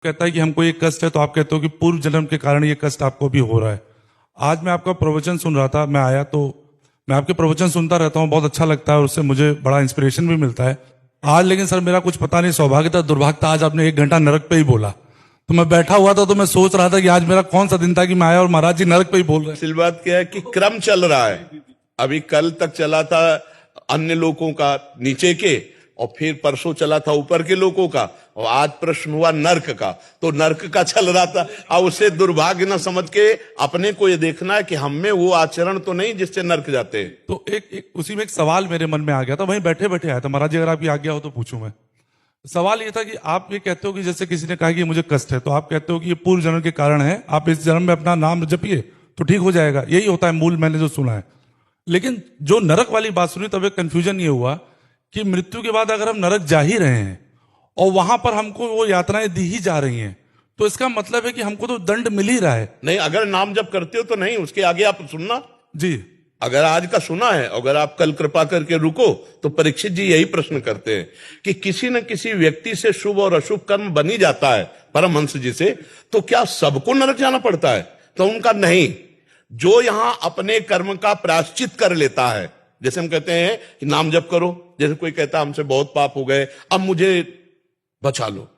कहता है कि हमको ये कष्ट है, तो आप कहते हो कि पूर्व जन्म के कारण ये कष्ट आपको भी हो रहा है। आज मैं आपका प्रवचन सुन रहा था, मैं आया तो मैं आपके प्रवचन सुनता रहता हूँ, बहुत अच्छा लगता है और उससे मुझे बड़ा इंस्पिरेशन भी मिलता है। आज लेकिन सर मेरा कुछ पता नहीं, सौभाग्यता दुर्भाग्यता, आज आपने 1 घंटा नरक पे ही बोला। तो मैं बैठा हुआ था तो मैं सोच रहा था कि आज मेरा कौन सा दिन था कि मैं आया और महाराज जी नरक पे ही बोल रहे हैं। असल बात क्या है कि क्रम चल रहा है। अभी कल तक चला था अन्य लोगों का नीचे के, और फिर परसों चला था ऊपर के लोगों का, और आज प्रश्न हुआ नर्क का। तो नर्क का चल रहा था, और उसे दुर्भाग्य न समझ के अपने को ये देखना है कि हम में वो आचरण तो नहीं जिससे नर्क जाते हैं। तो एक उसी में एक सवाल मेरे मन में आ गया था, वहीं बैठे बैठे आया था। महाराज जी अगर आपकी आज्ञा हो तो पूछूं मैं। सवाल ये था कि आप ये कहते हो कि जैसे किसी ने कहा कि मुझे कष्ट है, तो आप कहते हो कि ये पूर्व जन्म के कारण है, आप इस जन्म में अपना नाम जपिए तो ठीक हो जाएगा। यही होता है मूल, मैंने जो सुना है। लेकिन जो नरक वाली बात सुनी तब एक कंफ्यूजन ये हुआ कि मृत्यु के बाद अगर हम नरक जा ही रहे हैं और वहां पर हमको वो यातनाएं दी ही जा रही हैं, तो इसका मतलब है कि हमको तो दंड मिल ही रहा है। नहीं, अगर नाम जप करते हो तो नहीं, उसके आगे आप सुनना जी। अगर आज का सुना है, अगर आप कल कृपा करके रुको, तो परीक्षित जी यही प्रश्न करते हैं कि किसी न किसी व्यक्ति से शुभ और अशुभ कर्म बनी जाता है परमहंस जी से, तो क्या सबको नरक जाना पड़ता है? तो उनका नहीं, जो यहां अपने कर्म का प्रायश्चित कर लेता है। जैसे हम कहते हैं कि नाम जप करो, जैसे कोई कहता है हमसे बहुत पाप हो गए, अब मुझे बचा लो,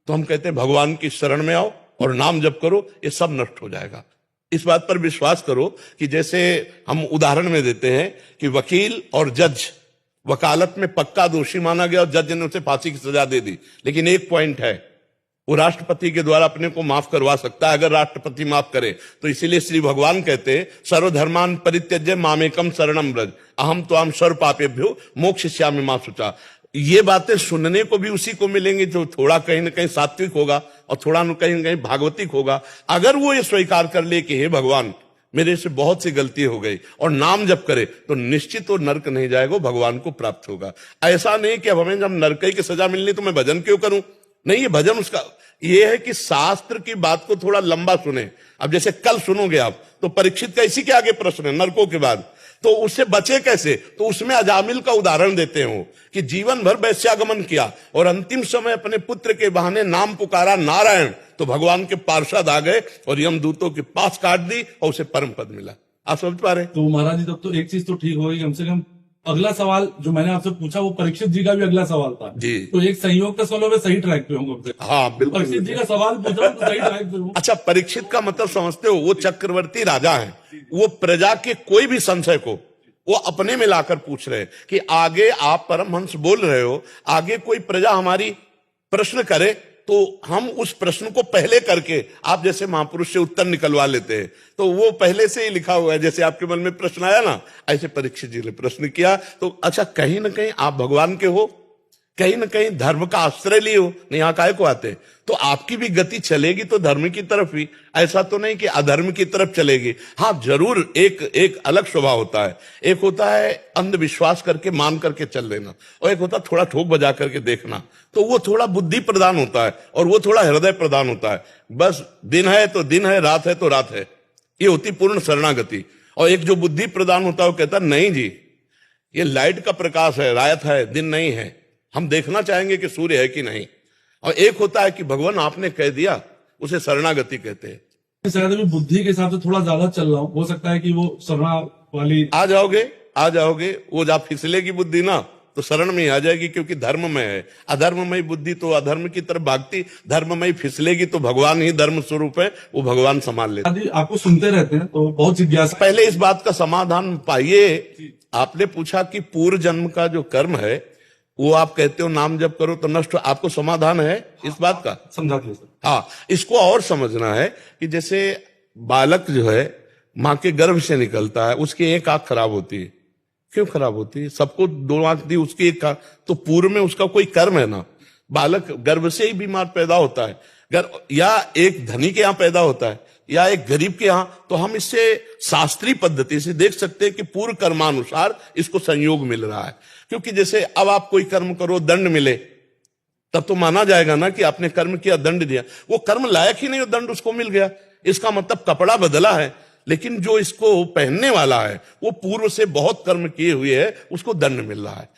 तो हम कहते हैं भगवान की शरण में आओ और नाम जप करो, ये सब नष्ट हो जाएगा। इस बात पर विश्वास करो कि जैसे हम उदाहरण में देते हैं कि वकील और जज, वकालत में पक्का दोषी माना गया और जज ने उसे फांसी की सजा दे दी, लेकिन एक पॉइंट है, वो राष्ट्रपति के द्वारा अपने को माफ करवा सकता है अगर राष्ट्रपति माफ करे। तो इसीलिए श्री भगवान कहते हैं सर्वधर्मान परित्यज्य मामेकम शरणम व्रज अहम त्वाम सर्व पापेभ्यो मोक्षयिष्यामि मा शुचा। ये बातें सुनने को भी उसी को मिलेंगी जो थोड़ा कहीं ना कहीं सात्विक होगा और थोड़ा न कहीं कहीं भागवतिक होगा। अगर वो ये स्वीकार कर ले कि हे भगवान मेरे से बहुत सी गलती हो गई और नाम जप करे, तो निश्चित वो नरक नहीं जाएगा, भगवान को प्राप्त होगा। ऐसा नहीं कि अब हमें जब नरक की सजा मिलनी तो मैं भजन क्यों करूं? नहीं, ये भजन उसका ये है कि शास्त्र की बात को थोड़ा लंबा सुने। अब जैसे कल सुनोगे आप, तो परीक्षित का इसी के आगे प्रश्न है नरकों के बाद, तो उससे बचे कैसे? तो उसमें अजामिल का उदाहरण देते हो कि जीवन भर वैश्यागमन किया और अंतिम समय अपने पुत्र के बहाने नाम पुकारा नारायण, तो भगवान के पार्षद आ गए और यमदूतों के पास काट दी और उसे परम पद मिला। आप समझ पा रहे? तो महाराज जी तब तो एक चीज तो ठीक होगी, कम से कम अगला सवाल जो मैंने आपसे पूछा वो परीक्षित जी का भी अगला सवाल था जी। तो एक संयोग का सवाल मैं सही ट्रैक पे हूँ। हाँ बिल्कुल, परीक्षित जी का सवाल पूछा तो सही ट्रैक पे हूँ। अच्छा, परीक्षित का मतलब समझते हो? वो चक्रवर्ती राजा हैं, वो प्रजा के कोई भी संशय को वो अपने में लाकर पूछ रहे हैं कि आगे आप परमहंस बोल रहे हो, आगे कोई प्रजा हमारी प्रश्न करे तो हम उस प्रश्न को पहले करके आप जैसे महापुरुष से उत्तर निकलवा लेते हैं। तो वो पहले से ही लिखा हुआ है, जैसे आपके मन में प्रश्न आया ना, ऐसे परीक्षित जी ने प्रश्न किया। तो अच्छा, कहीं ना कहीं आप भगवान के हो, कहीं ना कहीं धर्म का आश्रय लिए हो, नहीं यहाँ काहे को आते, तो आपकी भी गति चलेगी तो धर्म की तरफ ही, ऐसा तो नहीं कि अधर्म की तरफ चलेगी। हाँ जरूर एक अलग स्वभाव होता है, एक होता है अंधविश्वास करके मान करके चल लेना, और एक होता है थोड़ा ठोक बजा करके देखना। तो वो थोड़ा बुद्धि प्रदान होता है और वो थोड़ा हृदय प्रदान होता है। बस दिन है तो दिन है, रात है तो रात है, ये होती पूर्ण शरणागति। और एक जो बुद्धि प्रदान होता है वो कहता है नहीं जी, ये लाइट का प्रकाश है, रात है, दिन नहीं है, हम देखना चाहेंगे कि सूर्य है कि नहीं। और एक होता है कि भगवान आपने कह दिया, उसे शरणागति कहते हैं। शायद अभी बुद्धि के हिसाब से थोड़ा ज्यादा चल रहा हूँ, हो सकता है कि वो शरणा वाली आ जाओगे। वो जब फिसलेगी बुद्धि ना, तो शरण में आ जाएगी, क्योंकि धर्म में है। अधर्ममय बुद्धि तो अधर्म की तरफ भागती, धर्ममय फिसलेगी तो भगवान ही धर्म स्वरूप है, वो भगवान संभाल लेते। आपको सुनते रहते हैं तो बहुत जिज्ञासा। पहले इस बात का समाधान पाइए। आपने पूछा कि पूर्व जन्म का जो कर्म है वो आप कहते हो नाम जप करो तो नष्ट हो, आपको समाधान है इस बात का? समझा दिया सर। हाँ, इसको और समझना है कि जैसे बालक जो है माँ के गर्भ से निकलता है, उसकी एक आंख खराब होती है। क्यों खराब होती है? सबको 2 आंख दी, उसकी एक आंख, तो पूर्व में उसका कोई कर्म है ना। बालक गर्भ से ही बीमार पैदा होता है, या एक धनी के यहाँ पैदा होता है या एक गरीब के यहाँ, तो हम इससे शास्त्रीय पद्धति से देख सकते हैं कि पूर्व कर्मानुसार इसको संयोग मिल रहा है। क्योंकि जैसे अब आप कोई कर्म करो, दंड मिले, तब तो माना जाएगा ना कि आपने कर्म किया, दंड दिया। वो कर्म लायक ही नहीं, वो दंड उसको मिल गया, इसका मतलब कपड़ा बदला है, लेकिन जो इसको पहनने वाला है वो पूर्व से बहुत कर्म किए हुए है, उसको दंड मिल रहा है।